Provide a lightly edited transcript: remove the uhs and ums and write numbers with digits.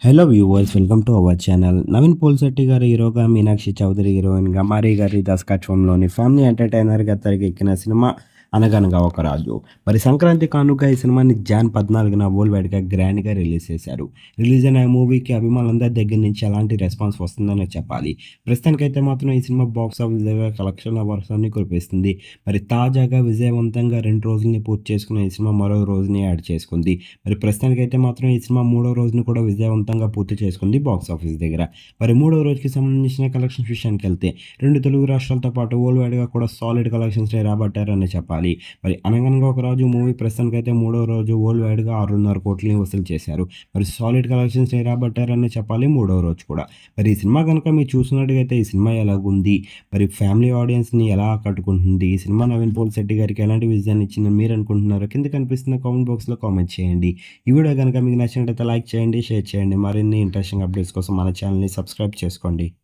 Hello viewers, welcome to our channel. Naveen Polishetty గారి హీరోగా, మీనాక్షి చౌదరి హీరోయిన్గా, మారీ గారి దర్శకత్వంలోని ఫ్యామిలీ ఎంటర్టైనర్గా తెరకెక్కిన సినిమా 'అనగనగా ఒక రాజు'. మరి సంక్రాంతి కానుక ఈ సినిమాని జాన్ 14న వరల్డ్ వైడ్గా గ్రాండ్గా రిలీజ్ చేశారు. రిలీజ్ అయిన ఈ మూవీకి అభిమానులందరి దగ్గర నుంచి ఎలాంటి రెస్పాన్స్ వస్తుందనే చెప్పాలి. ప్రస్తుతానికైతే మాత్రం ఈ సినిమా బాక్స్ ఆఫీస్ దగ్గర కలెక్షన్ల వర్షాన్ని కురిపిస్తుంది. మరి తాజాగా విజయవంతంగా 2 రోజుల్ని పూర్తి చేసుకున్న ఈ సినిమా మరో రోజుని యాడ్ చేసుకుంది. మరి ప్రస్తుతానికైతే మాత్రం ఈ సినిమా మూడో రోజును కూడా విజయవంతంగా పూర్తి చేసుకుంది బాక్స్ ఆఫీస్ దగ్గర. మరి మూడో రోజుకి సంబంధించిన కలెక్షన్స్ విషయానికెళ్తే 2 తెలుగు రాష్ట్రాలతో పాటు వరల్డ్ వైడ్‌గా కూడా సాలిడ్ కలెక్షన్స్‌ని రాబట్టారనే చెప్పాలి. మరి 'అనగనగా ఒక రాజు' మూవీ ప్రస్తుతానికైతే మూడో రోజు వరల్డ్ వైడ్‌గా 6.5 కోట్లని వసూలు చేశారు. మరి సాలిడ్ కలెక్షన్స్‌ని రాబట్టారనే చెప్పాలి మూడో రోజు కూడా. మరి ఈ సినిమా గనుక మీరు చూసినట్టుగైతే ఈ సినిమా ఎలాగుంది? మరి ఫ్యామిలీ ఆడియన్స్‌ని ఎలా ఆకట్టుకుంటుంది? ఈ సినిమా నవీన్ పోల్శెట్టి గారికి ఎలాంటి విజయాన్ని ఇచ్చిందని మీరు అనుకుంటున్నారో కింద కనిపిస్తున్న కామెంట్ బాక్స్‌లో కామెంట్ చేయండి. ఈ వీడియో గనుక మీకు నచ్చినట్లయితే లైక్ చేయండి, షేర్ చేయండి. మరిన్ని ఇంట్రెస్టింగ్ అప్డేట్స్ కోసం మన ఛానల్‌ని సబ్స్క్రైబ్ చేసుకోండి.